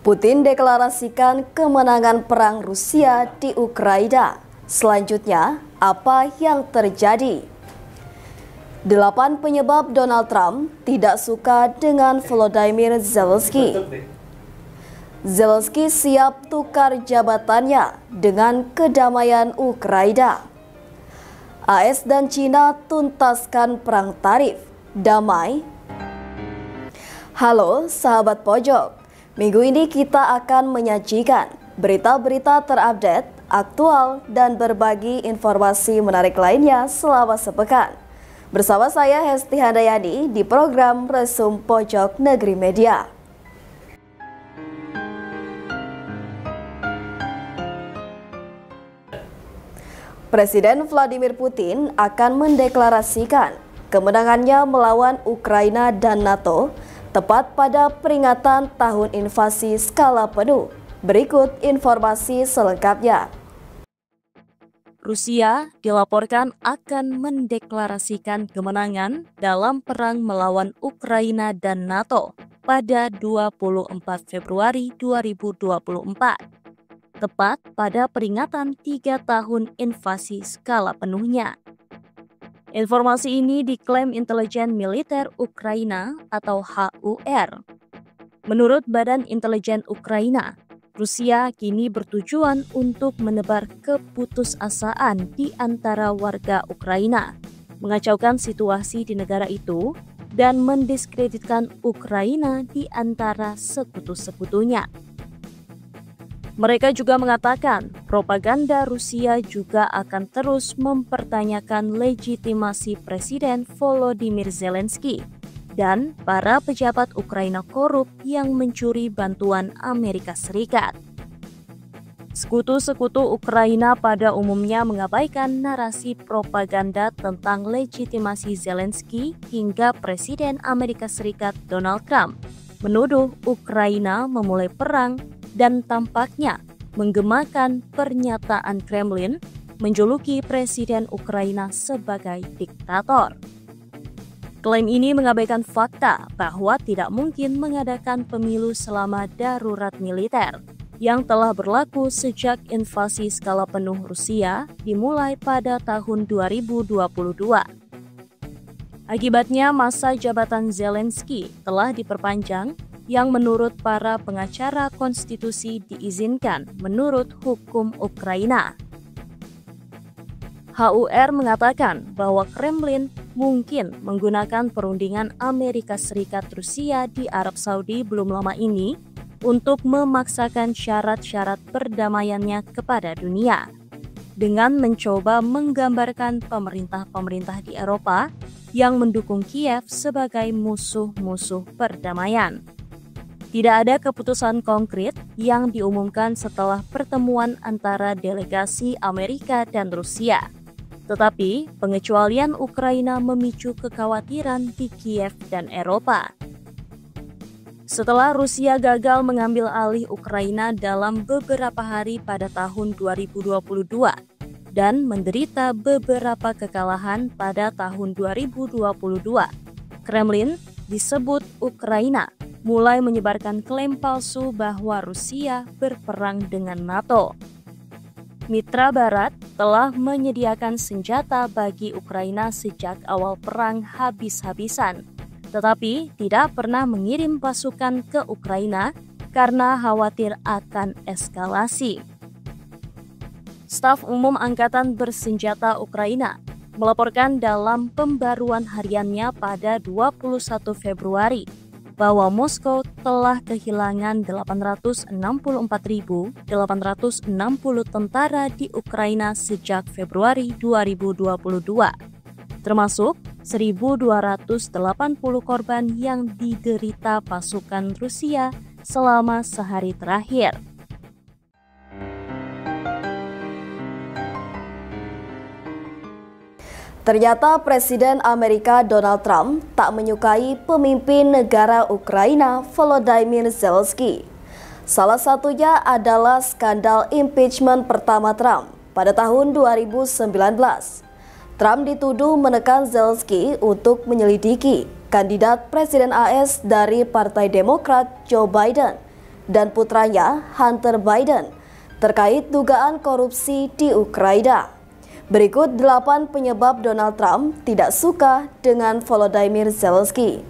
Putin deklarasikan kemenangan perang Rusia di Ukraina. Selanjutnya, apa yang terjadi? 8 penyebab Donald Trump tidak suka dengan Volodymyr Zelensky. Zelensky siap tukar jabatannya dengan kedamaian Ukraina. AS dan Cina tuntaskan perang tarif. Damai. Halo sahabat pojok, minggu ini kita akan menyajikan berita-berita terupdate, aktual, dan berbagi informasi menarik lainnya selama sepekan. Bersama saya Hesti Handayani di program Resum Pojok Negeri Media. Presiden Vladimir Putin akan mendeklarasikan kemenangannya melawan Ukraina dan NATO tepat pada peringatan tahun invasi skala penuh. Berikut informasi selengkapnya. Rusia dilaporkan akan mendeklarasikan kemenangan dalam perang melawan Ukraina dan NATO pada 24 Februari 2024. Tepat pada peringatan 3 tahun invasi skala penuhnya. Informasi ini diklaim intelijen militer Ukraina atau HUR. Menurut Badan Intelijen Ukraina, Rusia kini bertujuan untuk menebar keputusasaan di antara warga Ukraina, mengacaukan situasi di negara itu, dan mendiskreditkan Ukraina di antara sekutu-sekutunya. Mereka juga mengatakan propaganda Rusia juga akan terus mempertanyakan legitimasi Presiden Volodymyr Zelensky dan para pejabat Ukraina korup yang mencuri bantuan Amerika Serikat. Sekutu-sekutu Ukraina pada umumnya mengabaikan narasi propaganda tentang legitimasi Zelensky hingga Presiden Amerika Serikat Donald Trump menuduh Ukraina memulai perang dan tampaknya menggemakan pernyataan Kremlin menjuluki Presiden Ukraina sebagai diktator. Klaim ini mengabaikan fakta bahwa tidak mungkin mengadakan pemilu selama darurat militer yang telah berlaku sejak invasi skala penuh Rusia dimulai pada tahun 2022. Akibatnya masa jabatan Zelensky telah diperpanjang yang menurut para pengacara konstitusi diizinkan menurut hukum Ukraina. HUR mengatakan bahwa Kremlin mungkin menggunakan perundingan Amerika Serikat Rusia di Arab Saudi belum lama ini untuk memaksakan syarat-syarat perdamaiannya kepada dunia, dengan mencoba menggambarkan pemerintah-pemerintah di Eropa yang mendukung Kiev sebagai musuh-musuh perdamaian. Tidak ada keputusan konkret yang diumumkan setelah pertemuan antara delegasi Amerika dan Rusia. Tetapi pengecualian Ukraina memicu kekhawatiran di Kiev dan Eropa. Setelah Rusia gagal mengambil alih Ukraina dalam beberapa hari pada tahun 2022 dan menderita beberapa kekalahan pada tahun 2022, Kremlin disebut Ukraina mulai menyebarkan klaim palsu bahwa Rusia berperang dengan NATO. Mitra Barat telah menyediakan senjata bagi Ukraina sejak awal perang habis-habisan, tetapi tidak pernah mengirim pasukan ke Ukraina karena khawatir akan eskalasi. Staf Umum Angkatan Bersenjata Ukraina melaporkan dalam pembaruan hariannya pada 21 Februari bahwa Moskow telah kehilangan 864.860 tentara di Ukraina sejak Februari 2022, termasuk 1.280 korban yang diderita pasukan Rusia selama sehari terakhir. Ternyata Presiden Amerika Donald Trump tak menyukai pemimpin negara Ukraina Volodymyr Zelensky. Salah satunya adalah skandal impeachment pertama Trump pada tahun 2019. Trump dituduh menekan Zelensky untuk menyelidiki kandidat Presiden AS dari Partai Demokrat Joe Biden dan putranya Hunter Biden terkait dugaan korupsi di Ukraina. Berikut 8 penyebab Donald Trump tidak suka dengan Volodymyr Zelensky.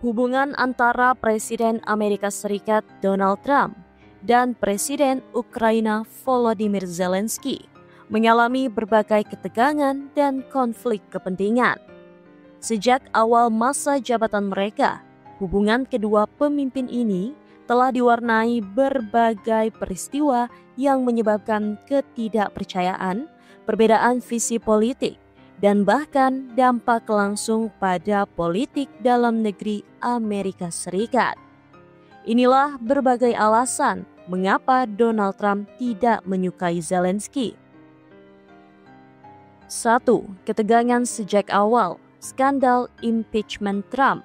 Hubungan antara Presiden Amerika Serikat Donald Trump dan Presiden Ukraina Volodymyr Zelensky mengalami berbagai ketegangan dan konflik kepentingan. Sejak awal masa jabatan mereka, hubungan kedua pemimpin ini telah diwarnai berbagai peristiwa yang menyebabkan ketidakpercayaan, perbedaan visi politik, dan bahkan dampak langsung pada politik dalam negeri Amerika Serikat. Inilah berbagai alasan mengapa Donald Trump tidak menyukai Zelensky. 1. Ketegangan sejak awal, skandal impeachment Trump.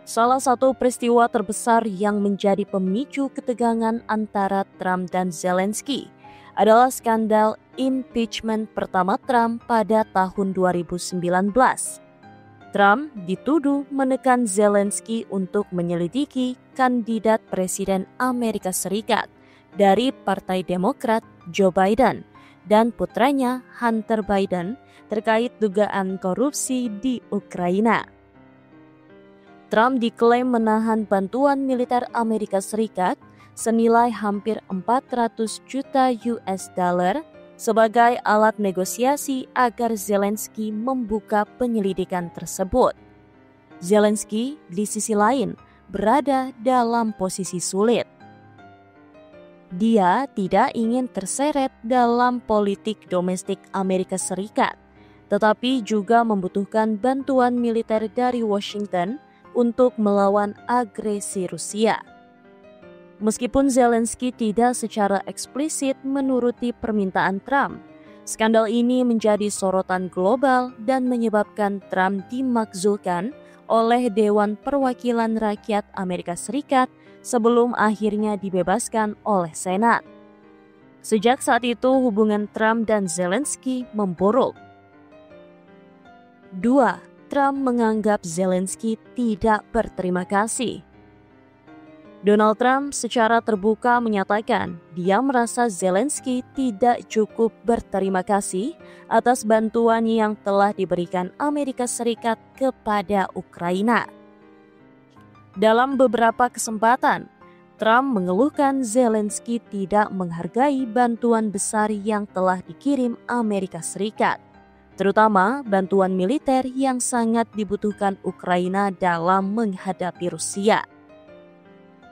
Salah satu peristiwa terbesar yang menjadi pemicu ketegangan antara Trump dan Zelensky adalah skandal impeachment pertama Trump pada tahun 2019. Trump dituduh menekan Zelensky untuk menyelidiki kandidat Presiden Amerika Serikat dari Partai Demokrat Joe Biden dan putranya Hunter Biden terkait dugaan korupsi di Ukraina. Trump diklaim menahan bantuan militer Amerika Serikat senilai hampir 400 juta US dollar sebagai alat negosiasi agar Zelensky membuka penyelidikan tersebut. Zelensky di sisi lain berada dalam posisi sulit. Dia tidak ingin terseret dalam politik domestik Amerika Serikat, tetapi juga membutuhkan bantuan militer dari Washington untuk melawan agresi Rusia. Meskipun Zelensky tidak secara eksplisit menuruti permintaan Trump, skandal ini menjadi sorotan global dan menyebabkan Trump dimakzulkan oleh Dewan Perwakilan Rakyat Amerika Serikat sebelum akhirnya dibebaskan oleh Senat. Sejak saat itu hubungan Trump dan Zelensky memburuk. 2. Trump menganggap Zelensky tidak berterima kasih. Donald Trump secara terbuka menyatakan dia merasa Zelensky tidak cukup berterima kasih atas bantuan yang telah diberikan Amerika Serikat kepada Ukraina. Dalam beberapa kesempatan, Trump mengeluhkan Zelensky tidak menghargai bantuan besar yang telah dikirim Amerika Serikat, terutama bantuan militer yang sangat dibutuhkan Ukraina dalam menghadapi Rusia.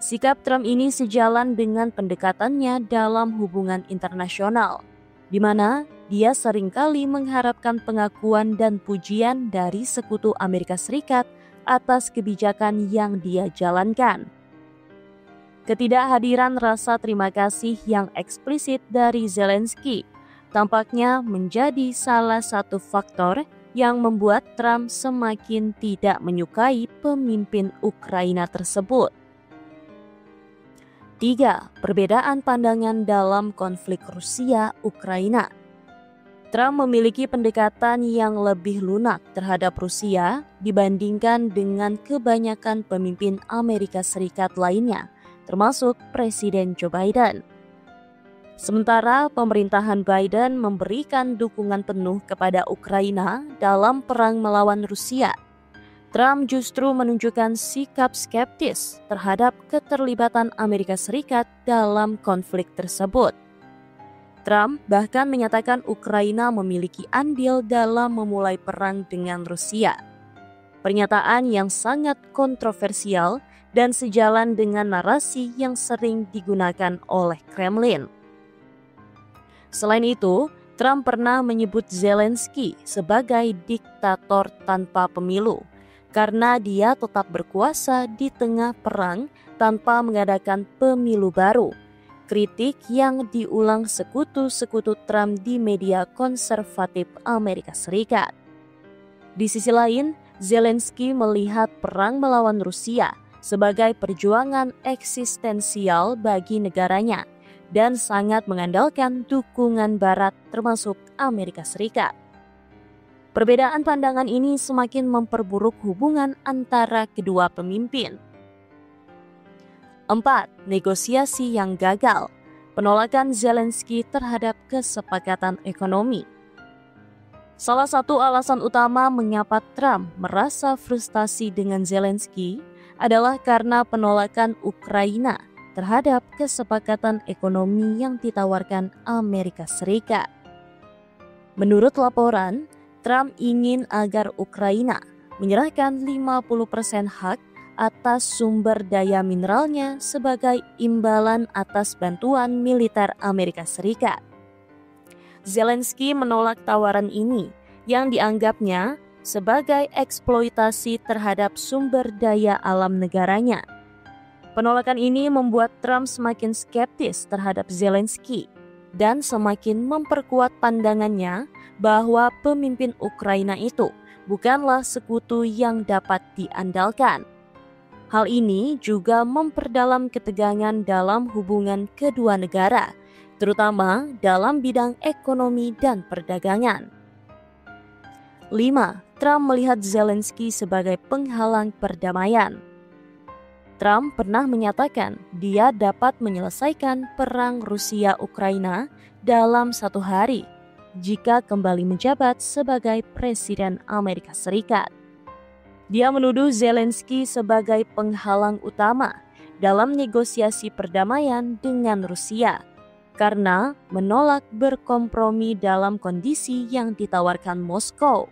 Sikap Trump ini sejalan dengan pendekatannya dalam hubungan internasional, di mana dia seringkali mengharapkan pengakuan dan pujian dari sekutu Amerika Serikat atas kebijakan yang dia jalankan. Ketidakhadiran rasa terima kasih yang eksplisit dari Zelensky tampaknya menjadi salah satu faktor yang membuat Trump semakin tidak menyukai pemimpin Ukraina tersebut. 3. Perbedaan pandangan dalam konflik Rusia-Ukraina. Trump memiliki pendekatan yang lebih lunak terhadap Rusia dibandingkan dengan kebanyakan pemimpin Amerika Serikat lainnya, termasuk Presiden Joe Biden. Sementara pemerintahan Biden memberikan dukungan penuh kepada Ukraina dalam perang melawan Rusia, Trump justru menunjukkan sikap skeptis terhadap keterlibatan Amerika Serikat dalam konflik tersebut. Trump bahkan menyatakan Ukraina memiliki andil dalam memulai perang dengan Rusia. Pernyataan yang sangat kontroversial dan sejalan dengan narasi yang sering digunakan oleh Kremlin. Selain itu, Trump pernah menyebut Zelensky sebagai diktator tanpa pemilu karena dia tetap berkuasa di tengah perang tanpa mengadakan pemilu baru. Kritik yang diulang sekutu-sekutu Trump di media konservatif Amerika Serikat. Di sisi lain, Zelensky melihat perang melawan Rusia sebagai perjuangan eksistensial bagi negaranya dan sangat mengandalkan dukungan Barat termasuk Amerika Serikat. Perbedaan pandangan ini semakin memperburuk hubungan antara kedua pemimpin. 4. Negosiasi yang gagal. Penolakan Zelensky terhadap kesepakatan ekonomi. Salah satu alasan utama mengapa Trump merasa frustasi dengan Zelensky adalah karena penolakan Ukraina terhadap kesepakatan ekonomi yang ditawarkan Amerika Serikat. Menurut laporan, Trump ingin agar Ukraina menyerahkan 50% hak atas sumber daya mineralnya sebagai imbalan atas bantuan militer Amerika Serikat. Zelensky menolak tawaran ini yang dianggapnya sebagai eksploitasi terhadap sumber daya alam negaranya. Penolakan ini membuat Trump semakin skeptis terhadap Zelensky dan semakin memperkuat pandangannya bahwa pemimpin Ukraina itu bukanlah sekutu yang dapat diandalkan. Hal ini juga memperdalam ketegangan dalam hubungan kedua negara, terutama dalam bidang ekonomi dan perdagangan. 5. Trump melihat Zelensky sebagai penghalang perdamaian. Trump pernah menyatakan dia dapat menyelesaikan perang Rusia-Ukraina dalam 1 hari jika kembali menjabat sebagai Presiden Amerika Serikat. Dia menuduh Zelensky sebagai penghalang utama dalam negosiasi perdamaian dengan Rusia karena menolak berkompromi dalam kondisi yang ditawarkan Moskow.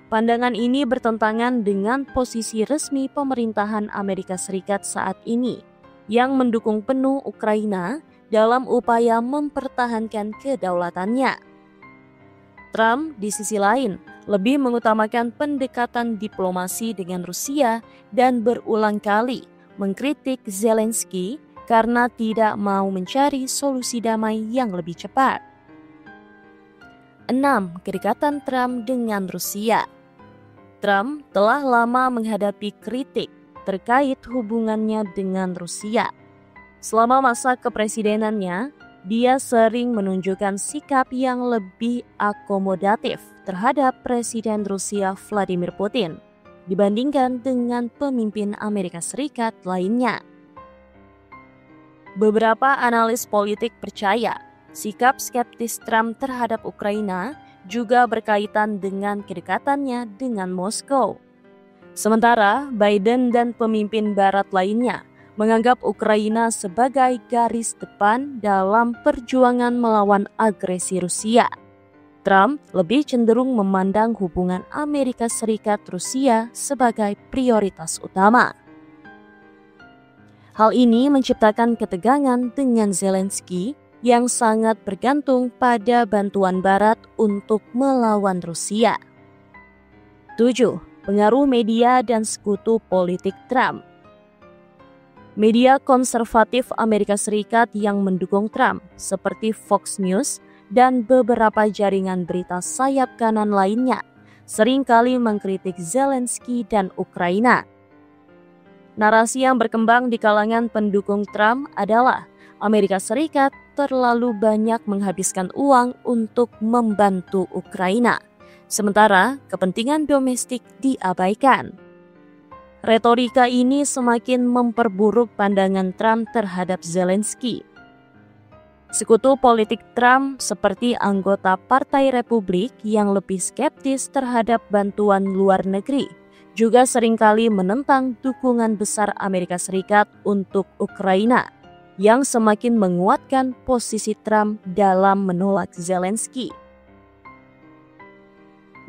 Pandangan ini bertentangan dengan posisi resmi pemerintahan Amerika Serikat saat ini yang mendukung penuh Ukraina dalam upaya mempertahankan kedaulatannya. Trump di sisi lain lebih mengutamakan pendekatan diplomasi dengan Rusia dan berulang kali mengkritik Zelensky karena tidak mau mencari solusi damai yang lebih cepat. 6. Kedekatan Trump dengan Rusia. Trump telah lama menghadapi kritik terkait hubungannya dengan Rusia. Selama masa kepresidenannya, dia sering menunjukkan sikap yang lebih akomodatif terhadap Presiden Rusia Vladimir Putin dibandingkan dengan pemimpin Amerika Serikat lainnya. Beberapa analis politik percaya sikap skeptis Trump terhadap Ukraina juga berkaitan dengan kedekatannya dengan Moskow. Sementara Biden dan pemimpin Barat lainnya menganggap Ukraina sebagai garis depan dalam perjuangan melawan agresi Rusia. Trump lebih cenderung memandang hubungan Amerika Serikat-Rusia sebagai prioritas utama. Hal ini menciptakan ketegangan dengan Zelensky yang sangat bergantung pada bantuan Barat untuk melawan Rusia. 7. Pengaruh media dan sekutu politik Trump. Media konservatif Amerika Serikat yang mendukung Trump seperti Fox News dan beberapa jaringan berita sayap kanan lainnya seringkali mengkritik Zelensky dan Ukraina. Narasi yang berkembang di kalangan pendukung Trump adalah Amerika Serikat terlalu banyak menghabiskan uang untuk membantu Ukraina, sementara kepentingan domestik diabaikan. Retorika ini semakin memperburuk pandangan Trump terhadap Zelensky. Sekutu politik Trump seperti anggota Partai Republik yang lebih skeptis terhadap bantuan luar negeri juga seringkali menentang dukungan besar Amerika Serikat untuk Ukraina, yang semakin menguatkan posisi Trump dalam menolak Zelensky.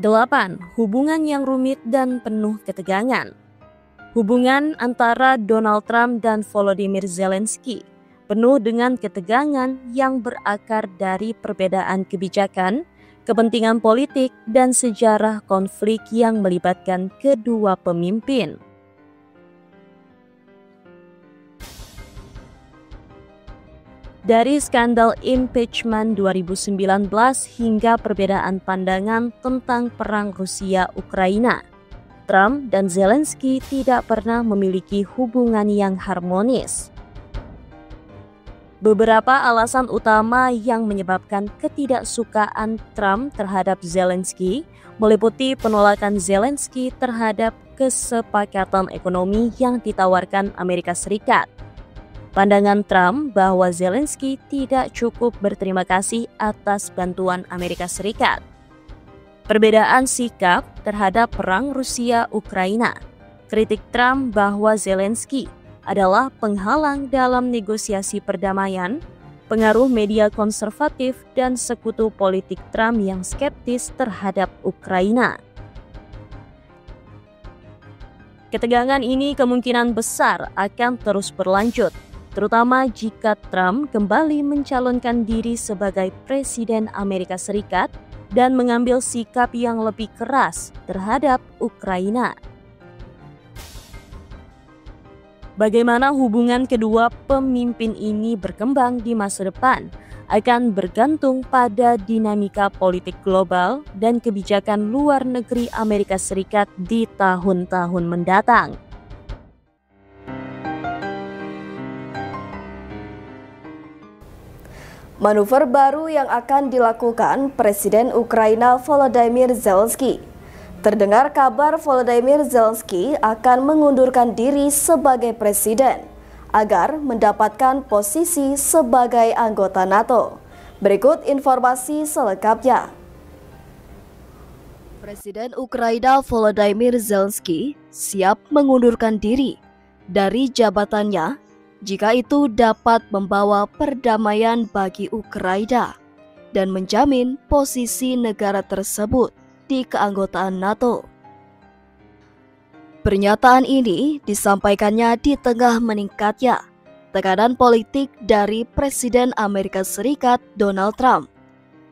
8. Hubungan yang rumit dan penuh ketegangan. Hubungan antara Donald Trump dan Volodymyr Zelensky penuh dengan ketegangan yang berakar dari perbedaan kebijakan, kepentingan politik, dan sejarah konflik yang melibatkan kedua pemimpin. Dari skandal impeachment 2019 hingga perbedaan pandangan tentang perang Rusia-Ukraina, Trump dan Zelensky tidak pernah memiliki hubungan yang harmonis. Beberapa alasan utama yang menyebabkan ketidaksukaan Trump terhadap Zelensky meliputi penolakan Zelensky terhadap kesepakatan ekonomi yang ditawarkan Amerika Serikat. Pandangan Trump bahwa Zelensky tidak cukup berterima kasih atas bantuan Amerika Serikat. Perbedaan sikap terhadap perang Rusia-Ukraina. Kritik Trump bahwa Zelensky adalah penghalang dalam negosiasi perdamaian, pengaruh media konservatif, dan sekutu politik Trump yang skeptis terhadap Ukraina. Ketegangan ini kemungkinan besar akan terus berlanjut, terutama jika Trump kembali mencalonkan diri sebagai Presiden Amerika Serikat dan mengambil sikap yang lebih keras terhadap Ukraina. Bagaimana hubungan kedua pemimpin ini berkembang di masa depan akan bergantung pada dinamika politik global dan kebijakan luar negeri Amerika Serikat di tahun-tahun mendatang. Manuver baru yang akan dilakukan Presiden Ukraina Volodymyr Zelensky. Terdengar kabar Volodymyr Zelensky akan mengundurkan diri sebagai presiden agar mendapatkan posisi sebagai anggota NATO. Berikut informasi selengkapnya. Presiden Ukraina Volodymyr Zelensky siap mengundurkan diri dari jabatannya jika itu dapat membawa perdamaian bagi Ukraina dan menjamin posisi negara tersebut di keanggotaan NATO. Pernyataan ini disampaikannya di tengah meningkatnya tekanan politik dari Presiden Amerika Serikat Donald Trump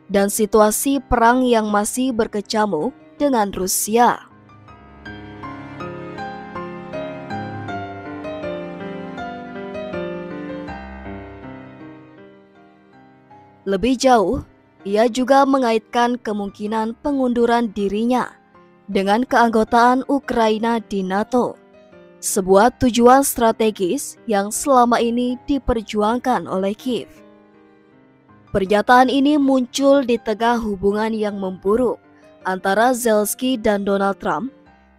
dan situasi perang yang masih berkecamuk dengan Rusia. Lebih jauh, ia juga mengaitkan kemungkinan pengunduran dirinya dengan keanggotaan Ukraina di NATO, sebuah tujuan strategis yang selama ini diperjuangkan oleh Kiev. Pernyataan ini muncul di tengah hubungan yang memburuk antara Zelensky dan Donald Trump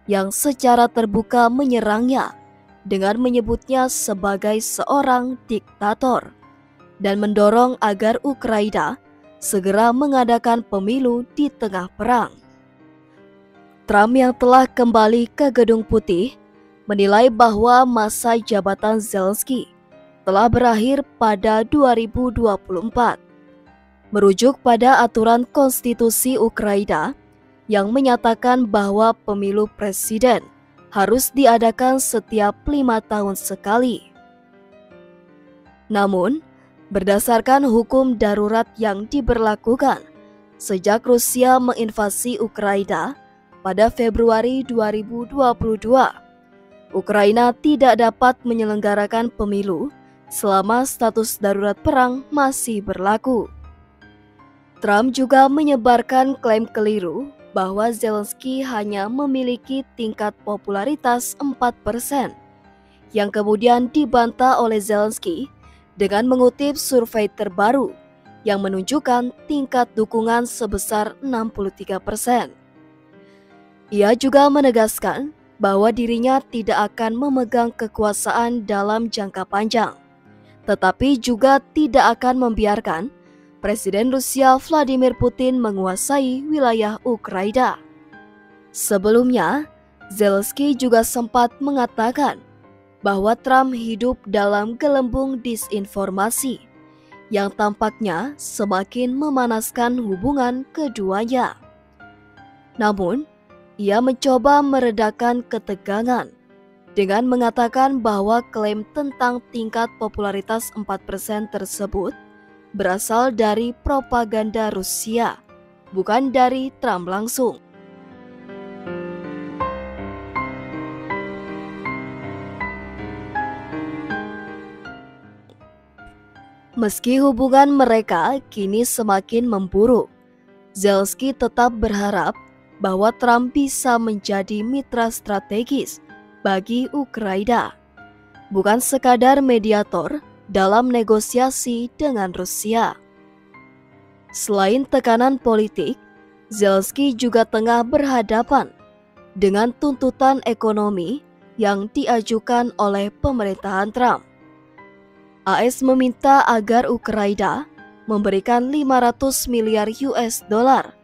yang secara terbuka menyerangnya dengan menyebutnya sebagai seorang diktator dan mendorong agar Ukraina segera mengadakan pemilu di tengah perang. Trump yang telah kembali ke Gedung Putih menilai bahwa masa jabatan Zelensky telah berakhir pada 2024. Merujuk pada aturan konstitusi Ukraina yang menyatakan bahwa pemilu presiden harus diadakan setiap 5 tahun sekali. Namun, berdasarkan hukum darurat yang diberlakukan sejak Rusia menginvasi Ukraina pada Februari 2022, Ukraina tidak dapat menyelenggarakan pemilu selama status darurat perang masih berlaku. Trump juga menyebarkan klaim keliru bahwa Zelensky hanya memiliki tingkat popularitas 4%, yang kemudian dibantah oleh Zelensky dengan mengutip survei terbaru yang menunjukkan tingkat dukungan sebesar 63%. Ia juga menegaskan bahwa dirinya tidak akan memegang kekuasaan dalam jangka panjang, tetapi juga tidak akan membiarkan Presiden Rusia Vladimir Putin menguasai wilayah Ukraina. Sebelumnya, Zelensky juga sempat mengatakan bahwa Trump hidup dalam gelembung disinformasi yang tampaknya semakin memanaskan hubungan keduanya. Namun, ia mencoba meredakan ketegangan dengan mengatakan bahwa klaim tentang tingkat popularitas 4% tersebut berasal dari propaganda Rusia, bukan dari Trump langsung. Meski hubungan mereka kini semakin memburuk, Zelensky tetap berharap bahwa Trump bisa menjadi mitra strategis bagi Ukraina, bukan sekadar mediator dalam negosiasi dengan Rusia. Selain tekanan politik, Zelensky juga tengah berhadapan dengan tuntutan ekonomi yang diajukan oleh pemerintahan Trump. AS meminta agar Ukraina memberikan 500 miliar US dollar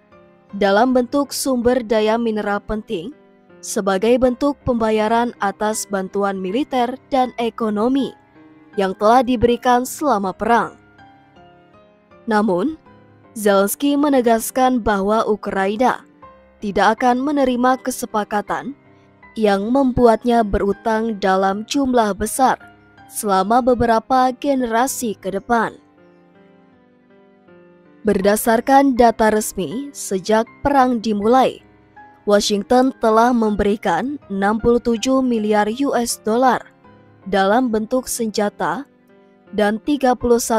dalam bentuk sumber daya mineral penting sebagai bentuk pembayaran atas bantuan militer dan ekonomi yang telah diberikan selama perang. Namun, Zelensky menegaskan bahwa Ukraina tidak akan menerima kesepakatan yang membuatnya berutang dalam jumlah besar selama beberapa generasi ke depan. Berdasarkan data resmi, sejak perang dimulai, Washington telah memberikan 67 miliar US dollar dalam bentuk senjata dan 31,5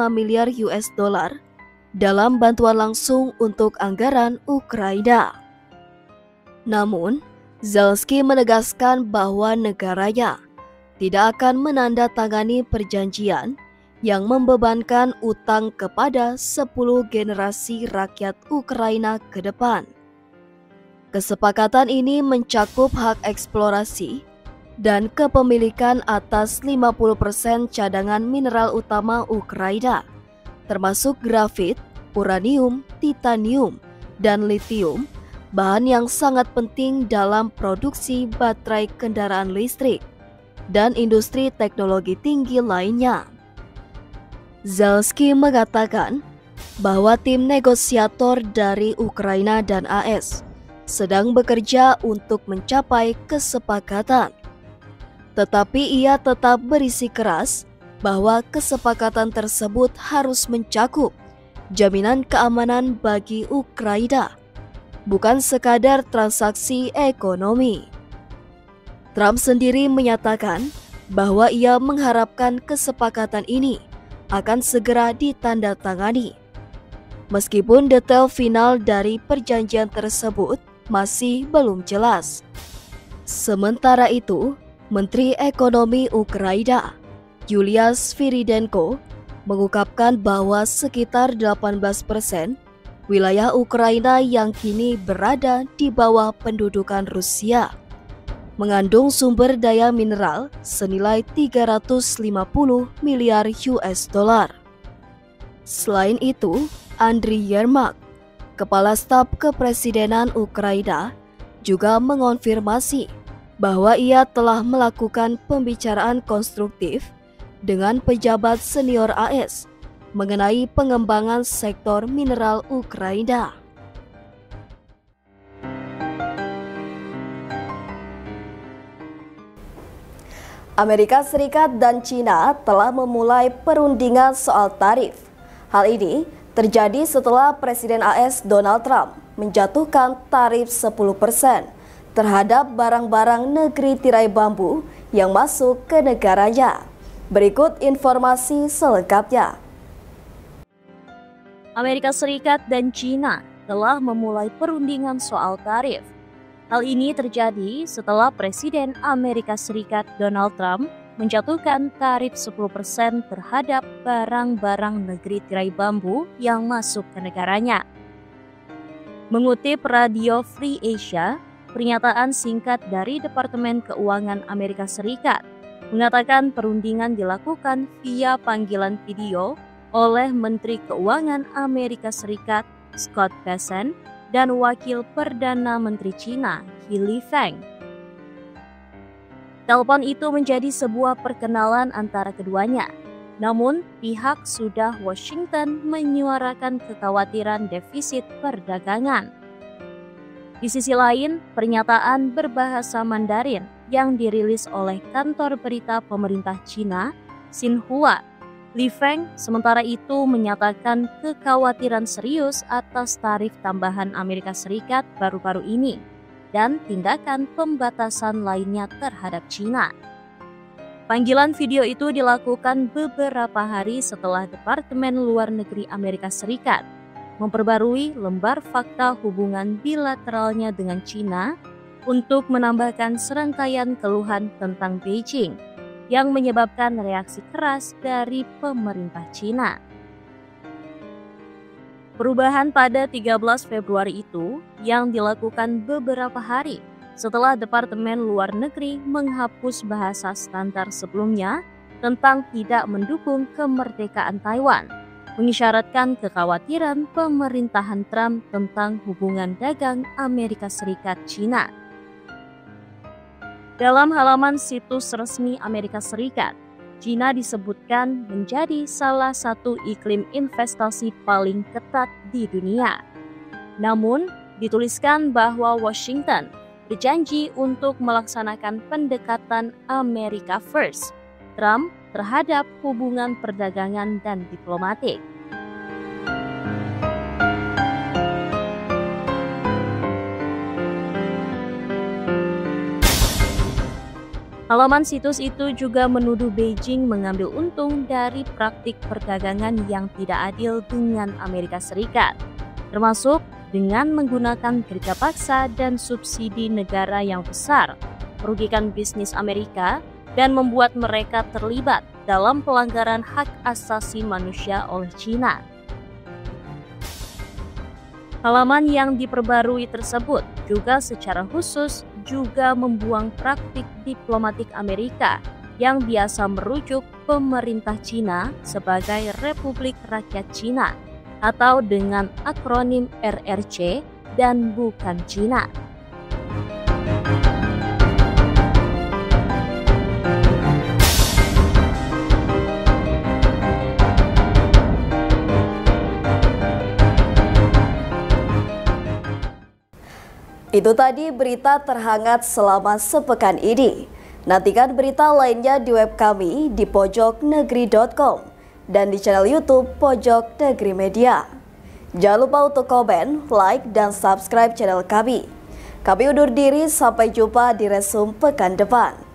miliar US dollar dalam bantuan langsung untuk anggaran Ukraina. Namun, Zelensky menegaskan bahwa negaranya tidak akan menandatangani perjanjian yang membebankan utang kepada 10 generasi rakyat Ukraina ke depan. Kesepakatan ini mencakup hak eksplorasi dan kepemilikan atas 50% cadangan mineral utama Ukraina, termasuk grafit, uranium, titanium, dan litium, bahan yang sangat penting dalam produksi baterai kendaraan listrik dan industri teknologi tinggi lainnya. Zelensky mengatakan bahwa tim negosiator dari Ukraina dan AS sedang bekerja untuk mencapai kesepakatan. Tetapi ia tetap berisikeras bahwa kesepakatan tersebut harus mencakup jaminan keamanan bagi Ukraina, bukan sekadar transaksi ekonomi. Trump sendiri menyatakan bahwa ia mengharapkan kesepakatan ini akan segera ditandatangani. Meskipun detail final dari perjanjian tersebut masih belum jelas. Sementara itu, Menteri Ekonomi Ukraina, Yulia Sviridenko, mengungkapkan bahwa sekitar 18% wilayah Ukraina yang kini berada di bawah pendudukan Rusia mengandung sumber daya mineral senilai 350 miliar US dollar. Selain itu, Andriy Yermak, Kepala Staf Kepresidenan Ukraina, juga mengonfirmasi bahwa ia telah melakukan pembicaraan konstruktif dengan pejabat senior AS mengenai pengembangan sektor mineral Ukraina. Amerika Serikat dan China telah memulai perundingan soal tarif. Hal ini terjadi setelah Presiden AS Donald Trump menjatuhkan tarif 10% terhadap barang-barang negeri tirai bambu yang masuk ke negaranya. Berikut informasi selengkapnya. Amerika Serikat dan China telah memulai perundingan soal tarif. Hal ini terjadi setelah Presiden Amerika Serikat Donald Trump menjatuhkan tarif 10% terhadap barang-barang negeri tirai bambu yang masuk ke negaranya. Mengutip Radio Free Asia, pernyataan singkat dari Departemen Keuangan Amerika Serikat mengatakan perundingan dilakukan via panggilan video oleh Menteri Keuangan Amerika Serikat Scott Bessent dan Wakil Perdana Menteri China, He Lifeng. Telepon itu menjadi sebuah perkenalan antara keduanya. Namun, pihak sudah Washington menyuarakan kekhawatiran defisit perdagangan. Di sisi lain, pernyataan berbahasa Mandarin yang dirilis oleh kantor berita pemerintah China, Xinhua, Li Feng sementara itu menyatakan kekhawatiran serius atas tarif tambahan Amerika Serikat baru-baru ini dan tindakan pembatasan lainnya terhadap China. Panggilan video itu dilakukan beberapa hari setelah Departemen Luar Negeri Amerika Serikat memperbarui lembar fakta hubungan bilateralnya dengan China untuk menambahkan serangkaian keluhan tentang Beijing yang menyebabkan reaksi keras dari pemerintah China. Perubahan pada 13 Februari itu yang dilakukan beberapa hari setelah Departemen Luar Negeri menghapus bahasa standar sebelumnya tentang tidak mendukung kemerdekaan Taiwan, mengisyaratkan kekhawatiran pemerintahan Trump tentang hubungan dagang Amerika Serikat-China. Dalam halaman situs resmi Amerika Serikat, China disebutkan menjadi salah satu iklim investasi paling ketat di dunia. Namun, dituliskan bahwa Washington berjanji untuk melaksanakan pendekatan America First Trump terhadap hubungan perdagangan dan diplomatik. Halaman situs itu juga menuduh Beijing mengambil untung dari praktik perdagangan yang tidak adil dengan Amerika Serikat, termasuk dengan menggunakan kerja paksa dan subsidi negara yang besar, merugikan bisnis Amerika, dan membuat mereka terlibat dalam pelanggaran hak asasi manusia oleh China. Halaman yang diperbarui tersebut juga secara khusus juga membuang praktik diplomatik Amerika yang biasa merujuk pemerintah China sebagai Republik Rakyat China atau dengan akronim RRC dan bukan China. Itu tadi berita terhangat selama sepekan ini. Nantikan berita lainnya di web kami di pojoknegeri.com dan di channel YouTube Pojok Negeri Media. Jangan lupa untuk komen, like, dan subscribe channel kami. Kami undur diri, sampai jumpa di resum pekan depan.